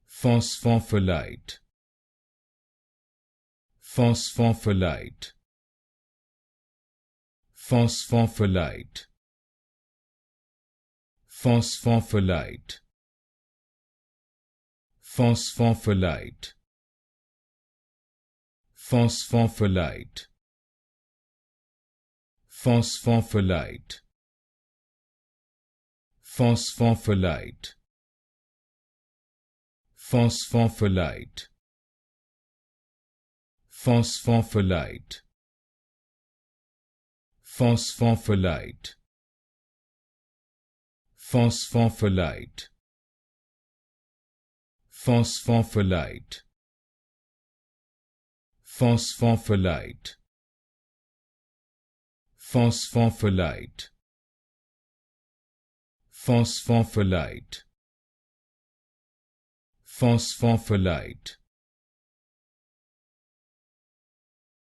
Phosphophyllite, Phosphophyllite, Phosphophyllite, Phosphophyllite, Phosphophyllite, Phosphophyllite, Phosphophyllite, Phosphophyllite, Phosphophyllite, Phosphophyllite, Phosphophyllite, Phosphophyllite, Phosphophyllite, Phosphophyllite, Phosphophyllite, Phosphophyllite, Phosphophyllite,